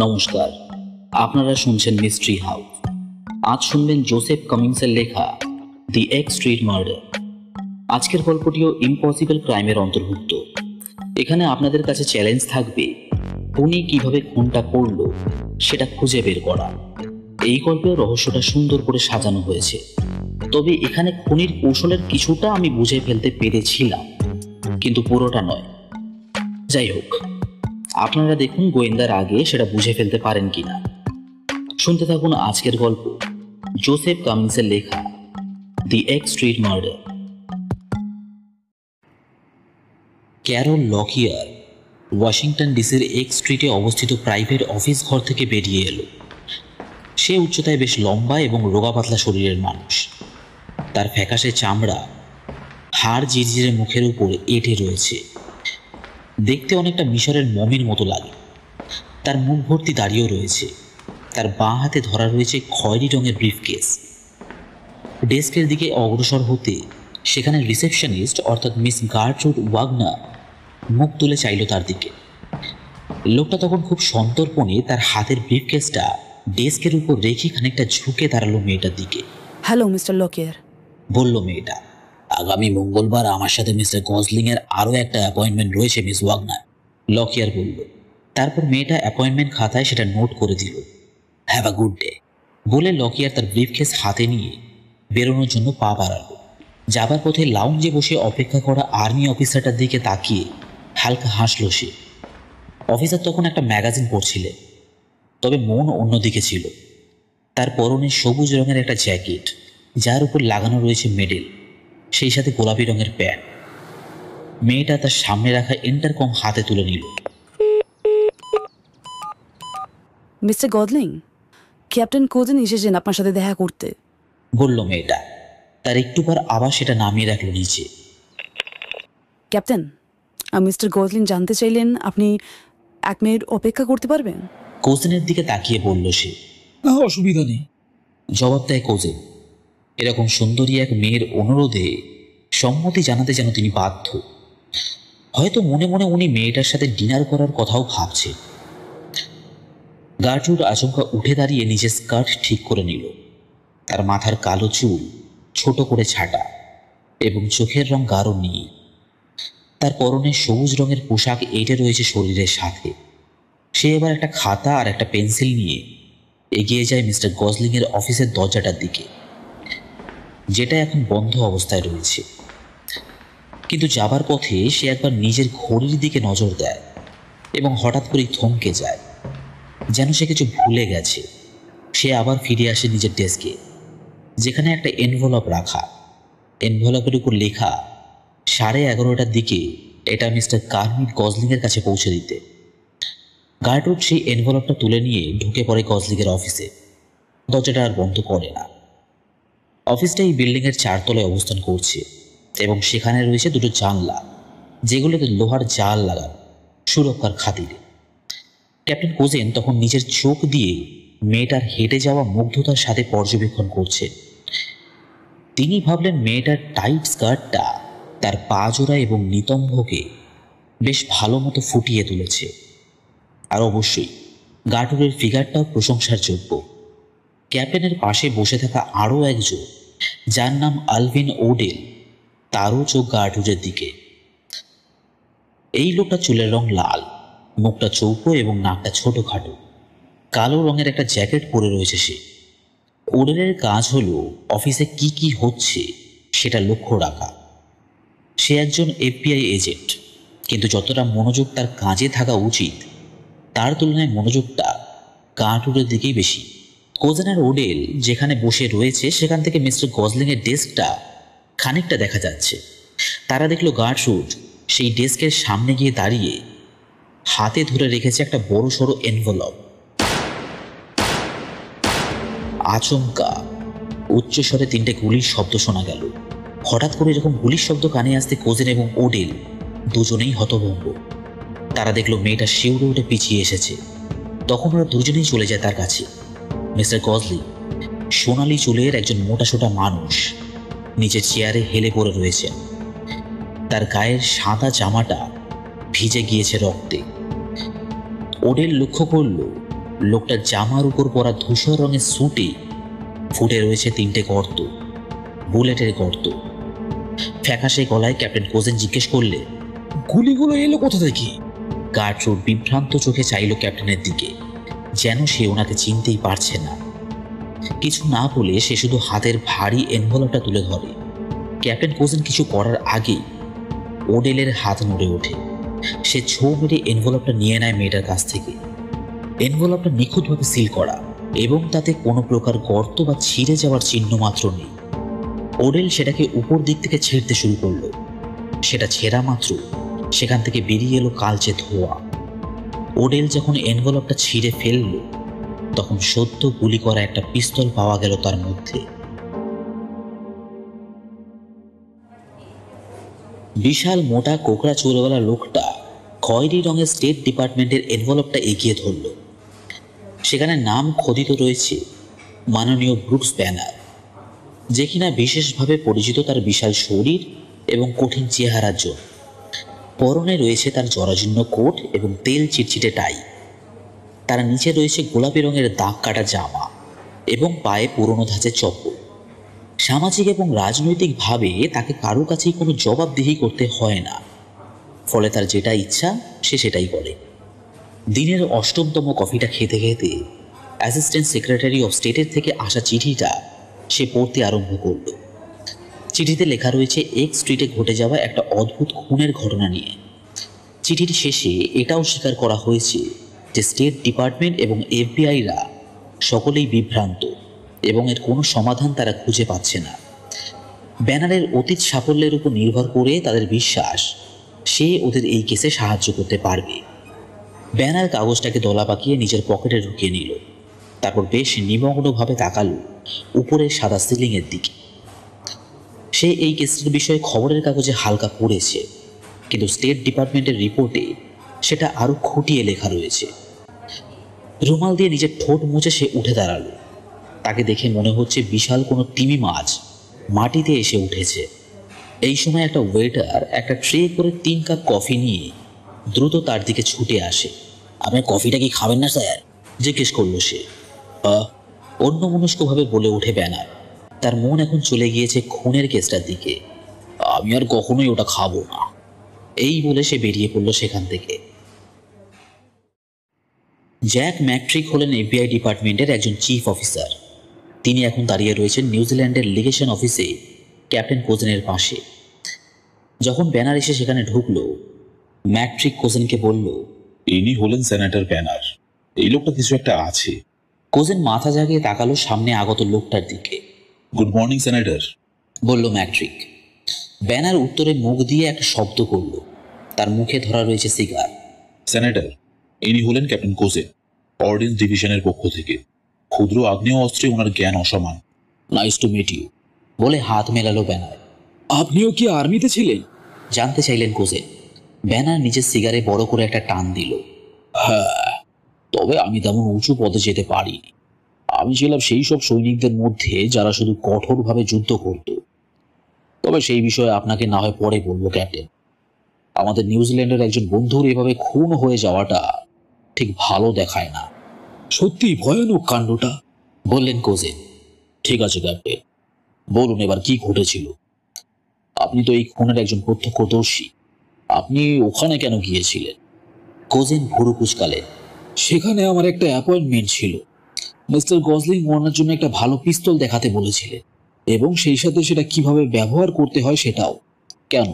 নমস্কার, আপনারা শুনছেন মিস্ট্রি হাউস। আজ শুনবেন জোসেফ কামিংসের লেখা দি এক্স স্ট্রিট মার্ডার। আজকের গল্পটিও ইম্পসিবল ক্রাইমের অন্তর্ভুক্ত। এখানে আপনাদের কাছে চ্যালেঞ্জ থাকবে খুনি কিভাবে খুনটা করলো সেটা খুঁজে বের করা। এই গল্পের রহস্যটা সুন্দর করে সাজানো হয়েছে, তবে এখানে খুনির কৌশলের কিছুটা আমি বুঝে ফেলতে পেরেছিলাম, কিন্তু পুরোটা নয়। যাই হোক, আপনারা দেখুন গোয়েন্দার আগে সেটা বুঝে ফেলতে পারেন কিনা। শুনতে থাকুন আজকের গল্প, জোসেফ কামিংসের লেখা the X street murder. Carol Lockyer Washington ডিসির এক্স স্ট্রিটে অবস্থিত প্রাইভেট অফিস ঘর থেকে বেরিয়ে এলো। সে উচ্চতায় বেশ লম্বা এবং রোগা পাতলা শরীরের মানুষ। তার ফ্যাকাশে চামড়া, হাড় জিরজিরে মুখের উপর এঁটে রয়েছে। দেখতে অনেকটা মিশরের মমির মতো লাগে। তার মুখ ভর্তি দাঁড়িয়েও রয়েছে। তার বাঁ হাতে ধরা রয়েছে খয়েরি রঙের ব্রিফকেস। ডেস্কের দিকে অগ্রসর হতে সেখানে রিসেপশনিস্ট অর্থাৎ মিস গার্ট্রুড ওয়াগনার মুখ তুলে চাইল তার দিকে। লোকটা তখন খুব সন্তর্পণে তার হাতের ব্রিফকেসটা ডেস্কের উপর রেখে খানিকটা ঝুঁকে দাঁড়ালো মেয়েটার দিকে। হ্যালো মিস্টার লকিয়ার, বলল মেয়েটা। আগামী মঙ্গলবার আমার সাথে মিস্টার গজলিংয়ের আরও একটা অ্যাপয়েন্টমেন্ট রয়েছে মিস ওয়াগনার, লকিয়ার বলল। তারপর মেয়েটা অ্যাপয়েন্টমেন্ট খাতায় সেটা নোট করে দিল। হ্যাভ আ গুড ডে বলে লকিয়ার তার ব্রিফকেস হাতে নিয়ে বেরোনোর জন্য পা বাড়ালো। যাবার পথে লাউঞ্জে বসে অপেক্ষা করা আর্মি অফিসারটার দিকে তাকিয়ে হালকা হাসল সে। অফিসার তখন একটা ম্যাগাজিন পড়ছিলেন, তবে মন অন্যদিকে ছিল। তার পরনে সবুজ রঙের একটা জ্যাকেট, যার উপর লাগানো রয়েছে মেডেল, সেই সাথে গোলাপি রঙের প্যান্ট। মেয়েটা তার সামনে রাখা ইন্টারকম হাতে তুলে নিল। মিস্টার গজলিং, ক্যাপ্টেন কোজেন এসেছেন আপনার সাথে দেখা করতে, বলল মেয়েটা। তার একটু পর আবার সেটা নামিয়ে রাখলো নিচে। ক্যাপ্টেন, মিস্টার গজলিং জানতে চাইলেন আপনি 1 মিনিট অপেক্ষা করতে পারবেন? কোজেনের দিকে তাকিয়ে বলল সে। অসুবিধা নেই, জবাব দেয় কোজেন। এরকম সুন্দরী এক মেয়ের অনুরোধে সম্মতি জানাতে যেন তিনি বাধ্য। হয়তো মনে মনে উনি মেয়েটার সাথে ডিনার করার কথাও ভাবছে। গার্ট্রুড আচমকা উঠে দাঁড়িয়ে নিজের স্কার্ট ঠিক করে নিল। তার মাথার কালো চুল ছোট করে ছাটা এবং চোখের রং গাঢ় নীল। তার পরনে সবুজ রঙের পোশাক এঁটে রয়েছে শরীরের সাথে। সে এবার একটা খাতা আর একটা পেন্সিল নিয়ে এগিয়ে যায় মিস্টার গজলিংয়ের অফিসের দরজাটার দিকে, যেটা এখন বন্ধ অবস্থায় রয়েছে। কিন্তু যাবার পথে সে একবার নিজের ঘড়ির দিকে নজর দেয় এবং হঠাৎ করেই থমকে যায়, যেন সে কিছু ভুলে গেছে। সে আবার ফিরে আসে নিজের ডেস্কে, যেখানে একটা এনভেলপ রাখা। এনভেলপের উপর লেখা 11:30টার দিকে এটা মিস্টার কার্মিট গজলিংয়ের কাছে পৌঁছে দিতে। গার্ট্রুড সেই এনভেলপটা তুলে নিয়ে ঢুকে পড়ে গজলিংয়ের অফিসে। দরজাটা আর বন্ধ করে না। অফিসটা এই বিল্ডিংয়ের 4 তলায় অবস্থান করছে এবং সেখানে রয়েছে দুটো জানলা, যেগুলোতে লোহার জাল লাগানো সুরক্ষার খাতিরে। ক্যাপ্টেন কোজেন তখন নিজের চোখ দিয়ে মেয়েটার হেঁটে যাওয়া মুগ্ধতার সাথে পর্যবেক্ষণ করছেন। তিনি ভাবলেন মেয়েটার টাইট স্কার্টটা তার পা জোড়া এবং নিতম্বকে বেশ ভালো মতো ফুটিয়ে তুলেছে। আর অবশ্যই গার্ট্রুডের ফিগারটাও প্রশংসার যোগ্য। ক্যাপ্টেনের পাশে বসে থাকা আরও একজন, যার নাম আলভিন ওডেল, তারও চোখ গার্ট্রুডের দিকে। এই লোকটা চুলের রং লাল, মুখটা চৌকো এবং নাকটা ছোটোখাটো। কালো রঙের একটা জ্যাকেট পরে রয়েছে সে। ওডেলের কাজ হলো অফিসে কি কি হচ্ছে সেটা লক্ষ্য রাখা। সে একজন FBI এজেন্ট, কিন্তু যতটা মনোযোগ তার কাজে থাকা উচিত তার তুলনায় মনোযোগটা গার্ট্রুডের দিকেই বেশি। কোজেন আর ওডেল যেখানে বসে রয়েছে সেখান থেকে মিস্টার গজলিংয়ের ডেস্কটা খানিকটা দেখা যাচ্ছে। তারা দেখলো গার্ট্রুড সেই ডেস্কের সামনে গিয়ে দাঁড়িয়ে হাতে ধরে রেখেছে একটা বড় সড়ো এনভেলপ। আচমকা উচ্চস্বরে 3টে গুলির শব্দ শোনা গেল। হঠাৎ করে যখন গুলির শব্দ কানে আসতে কোজেন এবং ওডেল দুজনেই হতভম্ব। তারা দেখলো মেয়েটা শিউরে উঠে পিছিয়ে এসেছে। তখন ওরা দুজনেই চলে যায় তার কাছে। মিস্টার গজলিং, সোনালি চুলের একজন মোটাসোটা মানুষ, নিচের চেয়ারে হেলে পড়ে রয়েছেন। তার গায়ের সাদা জামাটা ভিজে গিয়েছে রক্তে। ওডেল লক্ষ্য করল লোকটার জামার উপর পরা ধূসর রঙের স্যুটে ফুটে রয়েছে 3টে গর্ত, বুলেটের গর্ত। ফ্যাকাশে গলায় ক্যাপ্টেন কোজেন জিজ্ঞেস করলে, গুলিগুলো এলো কোথা থেকে? গার্ডরোড বিভ্রান্ত চোখে চাইল ক্যাপ্টেনের দিকে, যেন সে ওনাকে চিনতেই পারছে না। কিছু না বলে সে শুধু হাতের ভারী এনভেলপটা তুলে ধরে। ক্যাপ্টেন কোজেন কিছু করার আগেই ওডেলের হাত নড়ে ওঠে। সে ছো মেরে এনভেলপটা নিয়ে নেয় মেয়েটার কাছ থেকে। এনভেলপটা নিখুঁতভাবে সিল করা এবং তাতে কোনো প্রকার গর্ত বা ছিঁড়ে যাওয়ার চিহ্ন মাত্র নেই। ওডেল সেটাকে উপর দিক থেকে ছিঁড়তে শুরু করলো। সেটা ছেঁড়া মাত্র সেখান থেকে বেরিয়ে এলো কালচে ধোঁয়া। ওডেল যখন এনভেলপটা ছিঁড়ে ফেলল, তখন সদ্য গুলি করা একটা পিস্তল পাওয়া গেল তার মধ্যে। বিশাল মোটা কোকড়া চুলওয়ালা লোকটা খয়েরি রঙের স্টেট ডিপার্টমেন্টের এনভেলপটা এগিয়ে ধরল। সেখানে নাম খোদিত রয়েছে মাননীয় ব্রুকস ব্যানার, যে কিনা বিশেষভাবে পরিচিত তার বিশাল শরীর এবং কঠিন চেহারার জন্য। পরনে রয়েছে তার জরাজীর্ণ কোট এবং তেল চিটচিটে টাই। তার নিচে রয়েছে গোলাপি রঙের দাগ কাটা জামা এবং পায়ে পুরনো ধাঁচের চপ্পল। সামাজিক এবং রাজনৈতিকভাবে তাকে কারো কাছেই কোনো জবাবদিহি করতে হয় না, ফলে তার যেটা ইচ্ছা সে সেটাই করে। দিনের 8মতম কফিটা খেতে খেতে অ্যাসিস্ট্যান্ট সেক্রেটারি অফ স্টেটের থেকে আসা চিঠিটা সে পড়তে আরম্ভ করল। চিঠিতে লেখা রয়েছে এক্স স্ট্রিটে ঘটে যাওয়া একটা অদ্ভুত খুনের ঘটনা নিয়ে। চিঠির শেষে এটাও স্বীকার করা হয়েছে যে স্টেট ডিপার্টমেন্ট এবং এফবিআইরা সকলেই বিভ্রান্ত এবং এর কোনো সমাধান তারা খুঁজে পাচ্ছে না। ব্যানারের অতীত সাফল্যের উপর নির্ভর করে তাদের বিশ্বাস সে ওদের এই কেসে সাহায্য করতে পারবে। ব্যানার কাগজটাকে দলা পাকিয়ে নিজের পকেটে ঢুকিয়ে নিল। তারপর বেশ নিমগ্নভাবে তাকালো উপরের সাদা সিলিংয়ের দিকে। সে এই কেসটির বিষয়ে খবরের কাগজে হালকা পড়েছে, কিন্তু স্টেট ডিপার্টমেন্টের রিপোর্টে সেটা আরও খুঁটিয়ে লেখা রয়েছে। রুমাল দিয়ে নিজের ঠোঁট মুছে সে উঠে দাঁড়ালো। তাকে দেখে মনে হচ্ছে বিশাল কোনো তিমি মাছ মাটিতে এসে উঠেছে। এই সময় একটা ওয়েটার একটা ট্রে করে 3 কাপ কফি নিয়ে দ্রুত তার দিকে ছুটে আসে। আপনার কফিটা কি খাবেন না স্যার? জিজ্ঞেস করলো সে। অন্যমনস্কভাবে বলে ওঠে ব্যানার। তার মন এখন চলে গিয়েছে খুনের কেসটার দিকে। আমি আর কখনোই ওটা খাবো না, এই বলে সে বেরিয়ে পড়ল সেখান থেকে। জ্যাক ম্যাকট্রিক হলেন এফবিআই ডিপার্টমেন্টের একজন চিফ অফিসার। তিনি এখন দাঁড়িয়ে রয়েছেন নিউজিল্যান্ডের লিগেশন অফিসে ক্যাপ্টেন কোজেনের পাশে। যখন ব্যানার এসে সেখানে ঢুকলো, ম্যাকট্রিক কোজেনকে বলল, ইনি হলেন সেনেটর ব্যানার। এই লোকটা কিছু একটা আছে। কোজেন মাথা জাগিয়ে তাকালো সামনে আগত লোকটার দিকে। গুড মর্নিং সেনেটর, বলল ম্যাকট্রিক। ব্যানার উত্তরে মুখ দিয়ে একটা শব্দ করল। তার মুখে ধরা রয়েছে সিগার। সেনেটর, ইনি হলেন ক্যাপ্টেন কোজেন, অর্ডিন্যান্স ডিভিশনের পক্ষ থেকে। ক্ষুদ্র আগ্নেয় অস্ত্রে ওনার জ্ঞান অসমান। নাইস টু মিট ইউ, বলে হাত মেলালো ব্যানার। আপনিও কি আর্মিতে ছিলেন? জানতে চাইলেন কোজেন। ব্যানার নিজের সিগারে বড় করে একটা টান দিল। হ্যাঁ, তবে আমি তেমন উঁচু পদে যেতে পারিনি। আমি ছিলাম সেই সব সৈনিকদের মধ্যে যারা শুধু কঠোরভাবে যুদ্ধ করত। তবে সেই বিষয়ে আপনাকে না হয় পরে বলবো ক্যাপ্টেন। আমাদের নিউজিল্যান্ডের একজন বন্ধুর এভাবে খুন হয়ে যাওয়াটা ঠিক ভালো দেখায় না। সত্যি ভয়ানক কাণ্ডটা, বললেন কোজেন। ঠিক আছে ক্যাপ্টেন, বলুন এবার কি ঘটেছিল? আপনি তো এই খুনের একজন প্রত্যক্ষদর্শী। আপনি ওখানে কেন গিয়েছিলেন? কোজেন ভুরু কুচকালেন। সেখানে আমার একটা অ্যাপয়েন্টমেন্ট ছিল। মিস্টার গজলিং ওনার জন্য একটা ভালো পিস্তল দেখাতে বলেছিলেন, এবং সেই সাথে সেটা কিভাবে ব্যবহার করতে হয় সেটাও। কেন?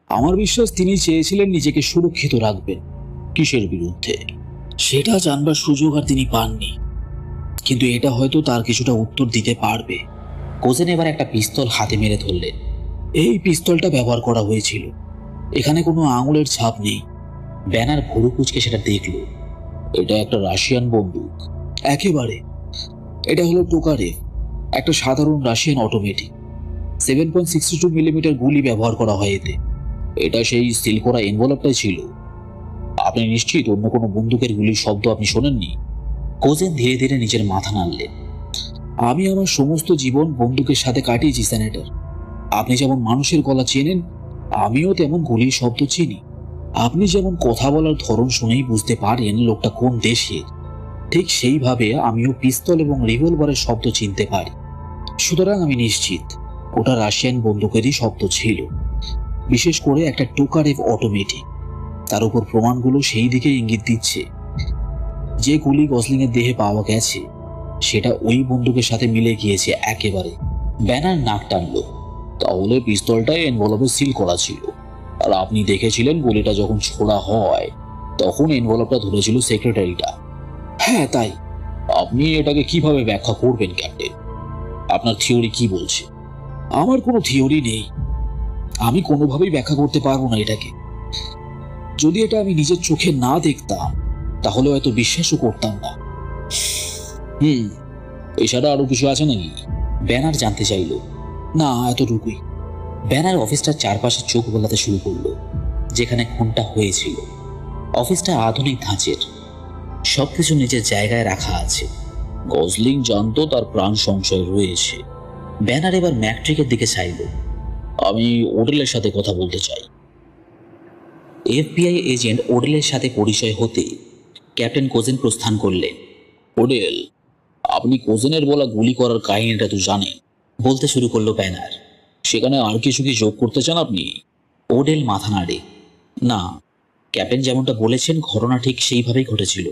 আমার বিশ্বাস তিনি চেয়েছিলেন নিজেকে সুরক্ষিত রাখবেন। কিসের বিরুদ্ধে সেটা জানবার সুযোগ আর তিনি পাননি, কিন্তু এটা হয়তো তার কিছুটা উত্তর দিতে পারবে। কোজেন এবার একটা পিস্তল হাতে মেরে ধরলেন। এই পিস্তলটা ব্যবহার করা হয়েছিল। এখানে কোনো আঙুলের ছাপ নেই। ব্যানার ভুরু কুচকে সেটা দেখল। এটা একটা রাশিয়ান বন্দুক। একেবারে। এটা হলো টোকারেভ, একটা সাধারণ রাশিয়ান অটোমেটিক। 7.62 মিলিমিটার গুলি ব্যবহার করা হয় এতে। এটা সেই সিল করা এনভেলপটাই ছিল। আপনি নিশ্চিত অন্য কোনো বন্দুকের গুলির শব্দ আপনি শোনেননি? কোজেন ধীরে ধীরে নিজের মাথা নাড়লেন। আমি আমার সমস্ত জীবন বন্দুকের সাথে কাটিয়েছি সেনেটর। আপনি যেমন মানুষের গলা চেনেন, আমিও তেমন গুলির শব্দ চিনি। আপনি যেমন কথা বলার ধরন শুনেই বুঝতে পারেন লোকটা কোন দেশের। ঠিক সেইভাবে আমিও পিস্তল এবং রিভলভারের শব্দ চিনতে পারি। সুতরাং আমি নিশ্চিত ওটা রাশিয়ান বন্দুকেরই শব্দ ছিল, বিশেষ করে একটা টোকারেভ অটোমেটিক। তার উপর প্রমাণগুলো সেই দিকে ইঙ্গিত দিচ্ছে। যে গুলি গসলিং এর দেহে পাওয়া গেছে সেটা ওই বন্দুকের সাথে মিলে গিয়েছে একেবারে। ব্যানার নাক টানল। তাহলে পিস্তলটা এনভেলপে সিল করা ছিল, আর আপনি দেখেছিলেন গুলিটা যখন ছোড়া হয় তখন এনভেলপটা ধরেছিল সেক্রেটারিটা। হ্যাঁ তাই। আপনি এটাকে কিভাবে ব্যাখ্যা করবেন ক্যাপ্টেন? আপনার থিওরি কি বলছে? আমার কোনো থিওরি নেই, আমি কোনোভাবেই ব্যাখ্যা করতে পারবো না এটাকে। যদি এটা আমি নিজের চোখে না দেখতাম তাহলে হয়তো বিশ্বাসও করতাম না। এছাড়া আরো কিছু আছে নাকি? ব্যানার জানতে চাইল। না, এতটুকুই। ব্যানার অফিসটার চারপাশে চোখ বোলাতে শুরু করলো। যেখানে খুনটা হয়েছিল অফিসটা আধুনিক ধাঁচের, সবকিছু নিজের জায়গায় রাখা আছে। গসলিং জানতো তার প্রাণ সংশয় রয়েছে। ব্যানার এবার ম্যাকট্রিকের দিকে চাইল। আমি ওডেলের সাথে কথা বলতে চাই। এফবিআই এজেন্ট ওডেলের সাথে পরিচয় হতে ক্যাপ্টেন কোজেন প্রস্থান করলেন। ওডেল, আপনি কোজেনের বলা গুলি করার কাহিনীটা তো জানেন, বলতে শুরু করলো ব্যানার। সেখানে আর কিছু কি যোগ করতে চান আপনি? ওডেল মাথা নাড়ে। না, ক্যাপ্টেন যেমনটা বলেছেন ঘটনা ঠিক সেইভাবেই ঘটেছিল।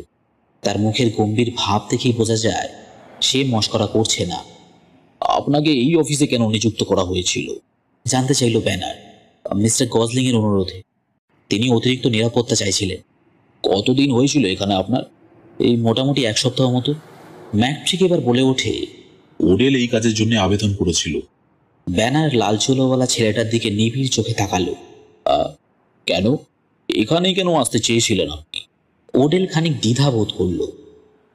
তার মুখের গম্ভীর ভাব দেখেই বোঝা যায় সে মশকরা করছে না। আপনাকে এই অফিসে কেন নিযুক্ত করা হয়েছিল? জানতে চাইল ব্যানার। মিস্টার গসলিং এর অনুরোধে। তিনি অতিরিক্ত নিরাপত্তা চাইছিলেন। কতদিন হয়েছিল এখানে আপনার? এই মোটামুটি 1 সপ্তাহ মতো। ম্যাকট্রিক এবার বলে ওঠে, ওডেল এই কাজের জন্য আবেদন করেছিল। ব্যানার লাল চুলোওয়ালা ছেলেটার দিকে নিবিড় চোখে তাকালো। কেন? এখানেই কেন আসতে চেয়েছিলেন আপনি? ওডেল খানিক দ্বিধা বোধ করল।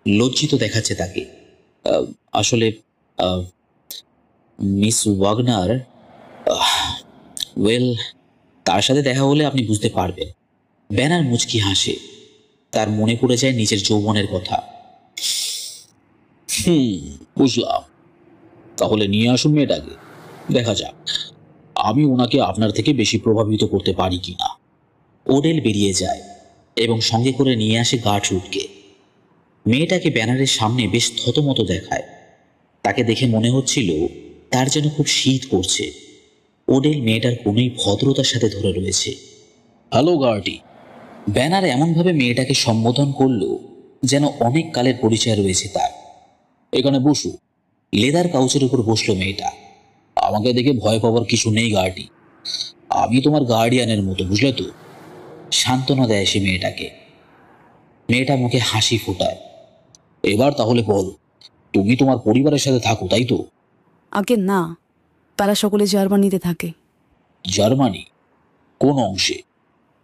লজ্জিত দেখাচ্ছে তাকে। আসলে মিস ওয়াগনার, ওয়েল, তার সাথে দেখা হলে আপনি বুঝতে পারবেন। ব্যানার মুচকি হাসে। তার মনে পড়ে যায় নিজের যৌবনের কথা। বুঝলাম। তাহলে নিয়ে আসুন মেয়েটাকে, দেখা যাক আমি ওনাকে আপনার থেকে বেশি প্রভাবিত করতে পারি কিনা। ওডেল বেরিয়ে যায় এবং সঙ্গে করে নিয়ে আসে গার্টরুডকে। মেয়েটাকে ব্যানারের সামনে বেশ থতমত দেখায়। তাকে দেখে মনে হচ্ছিল তার যেন খুব শীত করছে। ওডেল মেয়েটার কোনোই ভদ্রতার সাথে ধরে রয়েছে। হ্যালো গার্টি। ব্যানার এমনভাবে মেয়েটাকে সম্বোধন করলো যেন অনেক কালের পরিচয় রয়েছে তার। এখানে বসু। লেদার কাউচের উপর বসলো মেয়েটা। আমাকে দেখে ভয় পাওয়ার কিছু নেই গার্টি, আমি তোমার গার্ডিয়ানের মতো, বুঝলে তো? সান্ত্বনা দেয় সে মেয়েটাকে। মেয়েটা মুখে হাসি ফোটায়। এবার তাহলে বল, তুমি তোমার পরিবারের সাথে থাকো, তাই তো? আগে না, তারা সকলে জার্মানিতে থাকে। জার্মানি? কোন অংশে?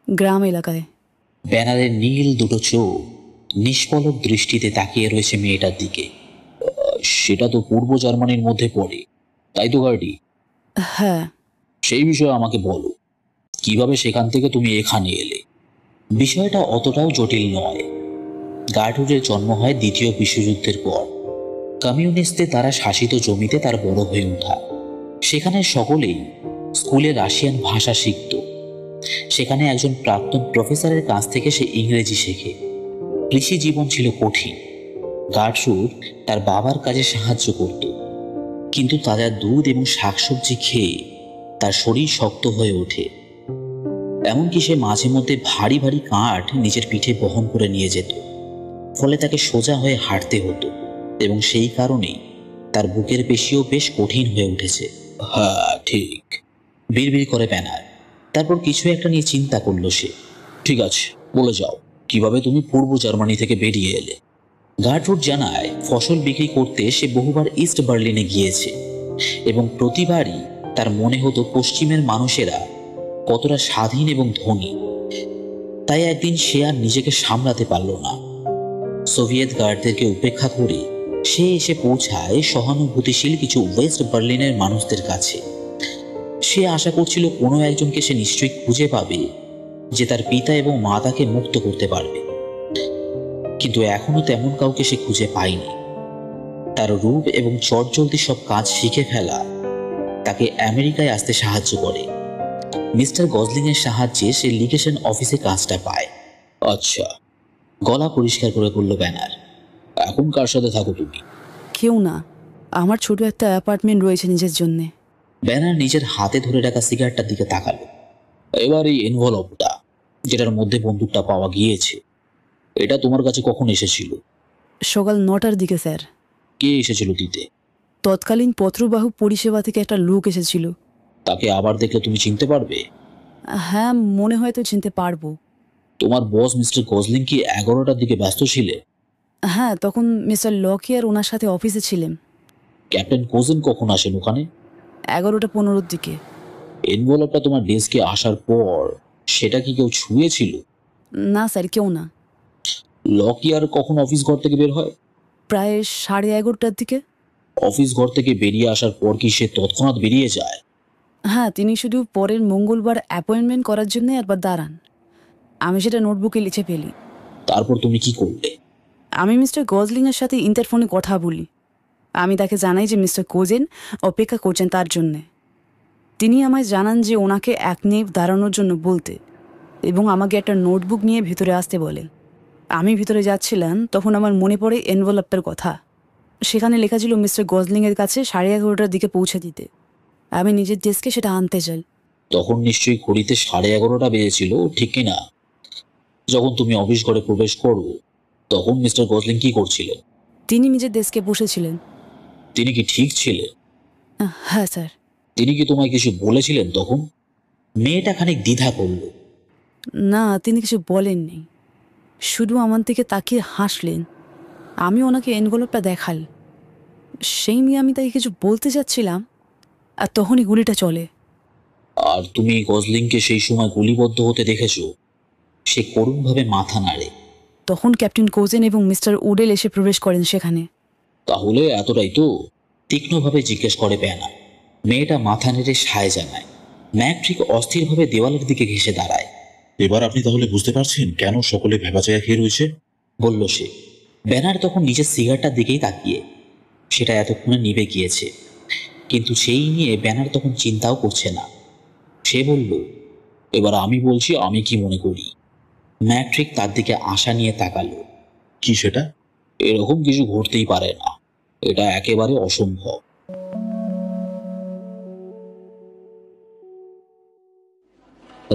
গ্রাম এলাকায়। ব্যানারের নীল দুটো চোখ নিষ্পলক দৃষ্টিতে তাকিয়ে রয়েছে মেয়েটার দিকে। সেটা তো পূর্ব জার্মানির মধ্যে পড়ে, তাই তো গার্ডি? হ্যাঁ। সেই বিষয়ে আমাকে বলো, কিভাবে সেখান থেকে তুমি এখানে এলে? বিষয়টা অতটাও জটিল নয়। গার্টরুডের জন্ম হয় ২য় বিশ্বযুদ্ধের পর। কমিউনিস্টদের দ্বারা শাসিত জমিতে তার বড় হয়ে ওঠা। সেখানে সকলেই স্কুলে রাশিয়ান ভাষা শিখত। সেখানে একজন প্রাক্তন প্রফেসরের কাছ থেকে সে ইংরেজি শেখে। কৃষি জীবন ছিল কঠিন। গার্টরুড তার বাবার কাজে সাহায্য করত, কিন্তু তাজা দুধ এবং শাকসবজি খেয়ে তার শরীর শক্ত হয়ে ওঠে। এমনকি সে মাঝে মধ্যে ভারী ভারী কাঠ নিজের পিঠে বহন করে নিয়ে যেত। ফলে তাকে সোজা হয়ে হাঁটতে হতো এবং সেই কারণেই তার বুকের পেশিও বেশ কঠিন হয়ে উঠেছে। হ্যাঁ ঠিক, বিড়বিড় করে ব্যানার। তারপর কিছু একটা নিয়ে চিন্তা করলো সে। ঠিক আছে, বলে যাও কিভাবে তুমি পূর্ব জার্মানি থেকে বেরিয়ে এলে। গার্টরুড জানায় ফসল বিক্রি করতে সে বহুবার ইস্ট বার্লিনে গিয়েছে এবং প্রতিবারই তার মনে হতো পশ্চিমের মানুষেরা কতটা স্বাধীন এবং ধনী। তাই একদিন সে আর নিজেকে সামলাতে পারল না। সোভিয়েত গার্ডদেরকে উপেক্ষা করে সে এসে পৌঁছায় সহানুভূতিশীল কিছু ওয়েস্ট বার্লিনের মানুষদের কাছে। সে আশা করছিল কোনো একজনকে সে নিশ্চয়ই খুঁজে পাবে যে তার পিতা এবং মা তাকে মুক্ত করতে পারবে, কিন্তু এখনো তেমন কাউকে সে খুঁজে পায়নি। তার রূপ এবং চটজলদি সব কাজ শিখে ফেলা তাকে আমেরিকায় আসতে সাহায্য করে। মিস্টার গজলিং এর সাহায্যে সে লিগেশন অফিসে কাজটা পায়। আচ্ছা, গলা পরিষ্কার করে বলল ব্যানার। এখন কার সাথে থাকো তুমি? কেউ না, আমার ছোট একটা অ্যাপার্টমেন্ট রয়েছে নিজের জন্যে। ব্যানার নিজের হাতে ধরে রাখা সিগারেটটার দিকে তাকালো। এবার এই এনভেলপটা যেটার মধ্যে বন্দুকটা পাওয়া গিয়েছে, এটা তোমার কাছে কখন এসেছিল? সকাল 9টার দিকে স্যার। কে এসেছিল দিতে? তৎকালীন পত্রবাহু পরিষেবা থেকে একটা লোক এসেছিল। তাকে আবার দেখলে তুমি চিনতে পারবে? হ্যাঁ, মনে হয় তো চিনতে পারবো। তোমার বস মিস্টার গজলিং কি 11টার দিকে ব্যস্ত ছিলে? হ্যাঁ, তখন মিস্টার লকিয়ার ওনার সাথে অফিসে ছিলেন। ক্যাপ্টেন কোজেন কখন আসেন ওখানে? 11টা 15-র দিকে। এনভেলপটা তোমার ডেস্কে আসার পর সেটা কি কেউ ছুঁয়েছিল? না স্যার, কেউ না। লকিয়ার কখন অফিস ঘর থেকে বের হয়? প্রায় 11:30টার দিকে। অফিস ঘর থেকে বেরিয়ে আসার পর কি সে তৎক্ষণাৎ বেরিয়ে যায়? হ্যাঁ, তিনি শুধু পরের মঙ্গলবার অ্যাপয়েন্টমেন্ট করার জন্য একবার দাঁড়ান। আমি সেটা নোটবুকে লিখে ফেলি। তারপর তুমি কি করলে? আমি মিস্টার গজলিংয়ের সাথে ইন্টারফোনে কথা বলি। আমি তাকে জানাই যে মিস্টার কোজেন অপেক্ষা করছেন তার জন্যে। তিনি আমায় জানান যে ওনাকে 1 মিনিট দাঁড়ানোর জন্য বলতে, এবং আমাকে একটা নোটবুক নিয়ে ভিতরে আসতে বলেন। আমি ভিতরে যাচ্ছিলাম, তখন আমার মনে পড়ে এনভেলপটার কথা। সেখানে লেখা ছিল মিস্টার গজলিংয়ের কাছে 11:30টার দিকে পৌঁছে দিতে। আমি নিজের ডেস্কে সেটা আনতে চাই। তখন নিশ্চয়ই ঘড়িতে 11:30টা বেজেছিল, ঠিক কিনা? যখন তুমি অফিস ঘরে প্রবেশ করো তখন মিস্টার গজলিং কি করছিলেন? তিনি নিজের ডেস্কে বসেছিলেন। তিনি কি ঠিক ছিলেন? হ্যাঁ স্যার। তিনি কি তোমায় কিছু বলেছিলেন তখন? মেয়েটা খানিক দ্বিধা করল। না, তিনি কিছু বলেননি, শুধু আমার দিকে তাকিয়ে হাসলেন। আমি ওনাকে এনভেলপটা দেখাল। সেই নিয়ে আমি তাকে কিছু বলতে যাচ্ছিলাম, আর তখনই গুলিটা চলে। আর তুমি গজলিংকে সেই সময় গুলিবদ্ধ হতে দেখেছো? সে করুণভাবে মাথা নাড়ে। তখন ক্যাপ্টেন কোজেন এবং মিস্টার উডেল এসে প্রবেশ করেন সেখানে। তাহলে এতটাই তো? তীক্ষ্ণভাবে জিজ্ঞেস করে ব্যানা। মেয়েটা মাথা নেড়ে সায় জানায়। ম্যাকট্রিক অস্থিরভাবে দেওয়ালের দিকে ঘেঁষে দাঁড়ায়। এবার আপনি তাহলে বুঝতে পারছেন কেন সকলে ভেবাচায়া খেয়ে রয়েছে? বলল সে। ব্যানার তখন নিজের সিগারেটটার দিকেই তাকিয়ে। সেটা এতক্ষণে নিভে গিয়েছে, কিন্তু সেই নিয়ে ব্যানার তখন চিন্তাও করছে না। সে বলল, এবার আমি বলছি আমি কি মনে করি। ম্যাট্রিক তার দিকে আশা নিয়ে তাকালো। কি সেটা? এরকম কিছু ঘটতেই পারে না, এটা একেবারে অসম্ভব।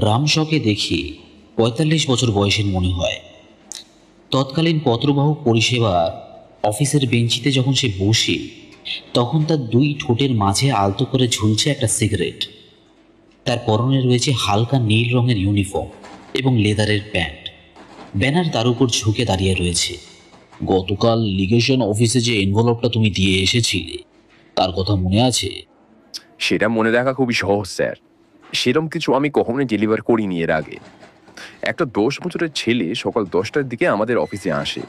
রামশকে দেখি 45 বছর বয়সের মনে হয়। তৎকালীন পত্রবাহু পরিষেবার অফিসের বেঞ্চিতে যখন সে বসে, তখন তার 2 ঠোঁটের মাঝে আলতো করে ঝুলছে একটা সিগারেট। তার পরনে রয়েছে হালকা নীল রঙের ইউনিফর্ম এবং লেদারের প্যান্ট। ব্যানার তার উপর ঝুঁকে দাঁড়িয়ে রয়েছে। গতকাল লিগেশন অফিসে যে এনভেলপটা তুমি দিয়ে এসেছিলে তার কথা মনে আছে? সেটা মনে রাখা খুবই সহজ স্যার। সেরম কিছু আমি কখনোই ডেলিভার করিনি এর আগে। একটা 10 বছরের ছেলে সকাল 10টার দিকে আমাদের অফিসে আসে।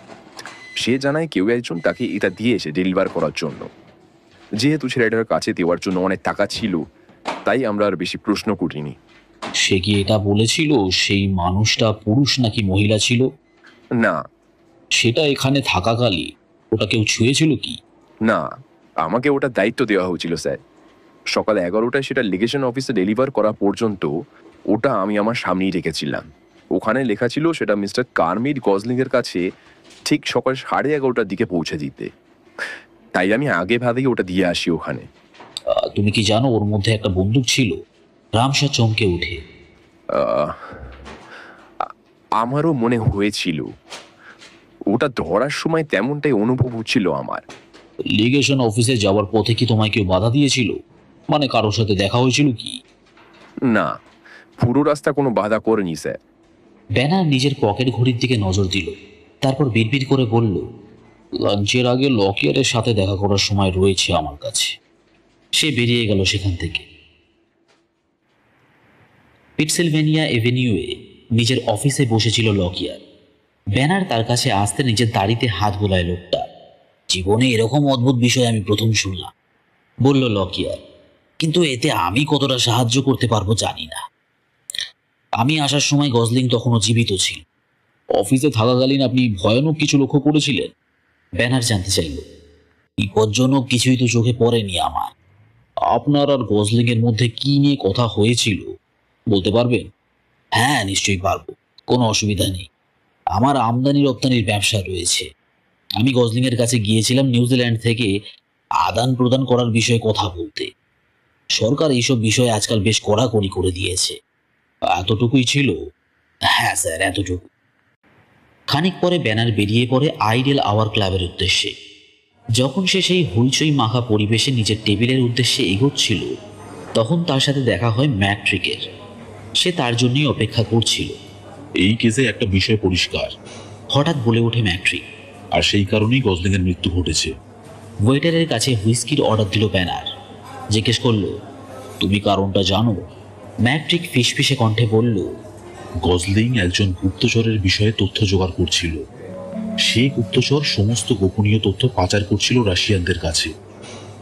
সে জানায় কেউ একজন তাকে এটা দিয়েছে ডেলিভার করার জন্য। যেহেতু ছেলেটার কাছে দেওয়ার জন্য অনেক টাকা ছিল, তাই আমরা আর বেশি প্রশ্ন করিনি। সে কি এটা বলেছিল সেই মানুষটা পুরুষ নাকি মহিলা ছিল? না সেটা এখানে থাকাকালীন ওটা কেউ ছুঁয়েছিল কি? না, আমাকে ওটা দায়িত্ব দেওয়া হয়েছিল স্যার। সকাল 11টায় সেটা লিগেশন অফিসে ডেলিভার করা পর্যন্ত ওটা আমি আমার সামনেই রেখেছিলাম। ওখানে লেখা ছিল সেটা মিস্টার কার্মিট গজলিংয়ের কাছে ঠিক সকাল 11:30টার দিকে পৌঁছে দিতে। তাই আমি আগে ভাগেই ওটা দিয়ে আসি ওখানে। তুমি কি জানো ওর মধ্যে একটা বন্দুক ছিল? রামশা চমকে উঠে। আহ, আমারও মনে হয়েছিল। ওটা ধরার সময় তেমনটাই অনুভব হচ্ছিল আমার। লিগেশন অফিসে যাওয়ার পথে কি তোমায় কেউ বাধা দিয়েছিল? মানে কারোর সাথে দেখা হয়েছিল কি? না, পুরো রাস্তা কোনো বাধা করেনি স্যার। ব্যানার নিজের পকেট ঘড়ির দিকে নজর দিল, তারপর বিড়বিড় করে বলল, লাঞ্চের আগে লকিয়ারের সাথে দেখা করার সময় রয়েছে আমার কাছে। সে বেরিয়ে গেল সেখান থেকে। পিটসেলভেনিয়া এভিনিউয়ে নিজের অফিসে বসেছিল লকিয়ার। ব্যানার তার কাছে আসতে নিজের দাড়িতে হাত বোলায় লোকটা। জীবনে এরকম অদ্ভুত বিষয় আমি প্রথম শুনলাম, বলল লকিয়ার। কিন্তু এতে আমি কতটা সাহায্য করতে পারবো জানি না। আমি আসার সময় গজলিং তখনও জীবিত ছিল। অফিসে থাকাকালীন আপনি ভয়ানক কিছু লক্ষ্য করেছিলেন? ব্যানার জানতে চাইল। বিপজ্জনক কিছুই তো চোখে পড়েনি আমার। আপনার আর গজলিং এর মধ্যে কি নিয়ে কথা হয়েছিল বলতে পারবেন? হ্যাঁ, নিশ্চয়ই পারবো, কোনো অসুবিধা নেই। আমার আমদানি রপ্তানির ব্যবসা রয়েছে। আমি গজলিং এর কাছে গিয়েছিলাম নিউজিল্যান্ড থেকে আদান প্রদান করার বিষয়ে কথা বলতে। সরকার এইসব বিষয়ে আজকাল বেশ কড়াকড়ি করে দিয়েছে। এতটুকুই ছিল। হ্যাঁ স্যার, এতটুকু। খানিক পরে ব্যানার বেরিয়ে পড়ে আইডেল আওয়ার ক্লাবের উদ্দেশ্যে। যখন সে সেই হইচই মাখা পরিবেশে নিজের টেবিলের উদ্দেশ্যে এগোচ্ছিল, তখন তার সাথে দেখা হয় ম্যাট্রিকের। সে তার জন্যই অপেক্ষা করছিল। এই কেসে একটা বিষয় পরিষ্কার, হঠাৎ বলে ওঠে ম্যাট্রিক। আর সেই কারণেই গজলিং এর মৃত্যু ঘটেছে। ওয়েটারের কাছে হুইস্কির অর্ডার দিল ব্যানার। জিজ্ঞেস করলো, তুমি কারণটা জানো? ম্যাট্রিক ফিসফিসে কণ্ঠে বলল, গজলিং একজন গুপ্তচরের বিষয়ে তথ্য জোগাড় করছিল। সেই গুপ্তচর সমস্ত গোপনীয় তথ্য পাচার করছিল রাশিয়ানদের কাছে।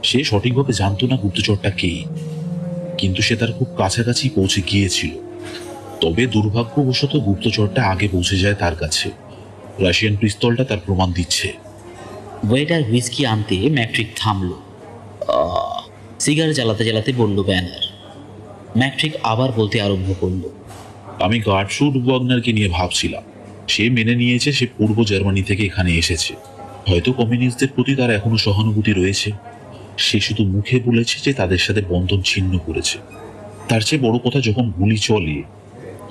সে সঠিকভাবে জানতো না গুপ্তচরটা কে, কিন্তু সে তার খুব কাছাকাছি পৌঁছে গিয়েছিল। তবে দুর্ভাগ্যবশত গুপ্তচরটা আগে পৌঁছে যায় তার কাছে। রাশিয়ান পিস্তলটা তার প্রমাণ দিচ্ছে। ওয়েটার হুইস্কি আনতে ম্যাট্রিক থামল। সিগার জ্বালাতে জ্বালাতে বলল ব্যানার। ম্যাট্রিক আবার বলতে আরম্ভ করলো, আমি গার্ডশুড ওয়াগনারকে নিয়ে ভাবছিলাম। সে মেনে নিয়েছে সে পূর্ব জার্মানি থেকে এখানে এসেছে। হয়তো কমিউনিস্টদের প্রতি তার এখনো সহানুভূতি রয়েছে। সে শুধু মুখে বলেছে যে তাদের সাথে বন্ধন ছিন্ন করেছে। তার চেয়ে বড় কথা, যখন গুলি চলে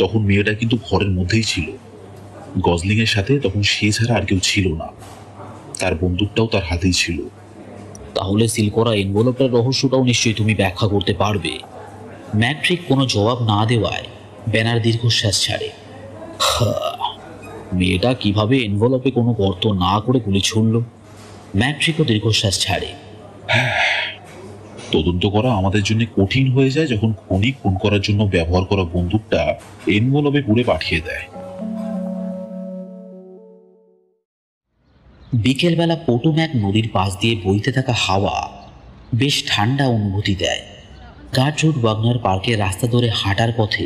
তখন মেয়েটা কিন্তু ঘরের মধ্যেই ছিল। গজলিং এর সাথে তখন সে ছাড়া আর কেউ ছিল না। তার বন্দুকটাও তার হাতেই ছিল। তাহলে সিল করা এনভেলপটার রহস্যটাও নিশ্চয়ই তুমি ব্যাখ্যা করতে পারবে। ম্যাট্রিক কোনো জবাব না দেওয়ায় ব্যানার দীর্ঘশ্বাস ছাড়ে। মেয়েটা কিভাবে এনভেলপে কোনো গর্ত না করে গুলি ছুড়ল? ম্যাট্রিকও দীর্ঘশ্বাস ছাড়ে। তদন্ত করা আমাদের জন্য কঠিন হয়ে যায় যখন খুনি খুন করার জন্য ব্যবহার করা বন্দুকটা এনভেলপে পুড়ে পাঠিয়ে দেয়। বিকেলবেলা পোটোম্যাক নদীর পাশ দিয়ে বইতে থাকা হাওয়া বেশ ঠান্ডা অনুভূতি দেয়। গার্টরুড ওয়াগনার পার্কের রাস্তা ধরে হাঁটার পথে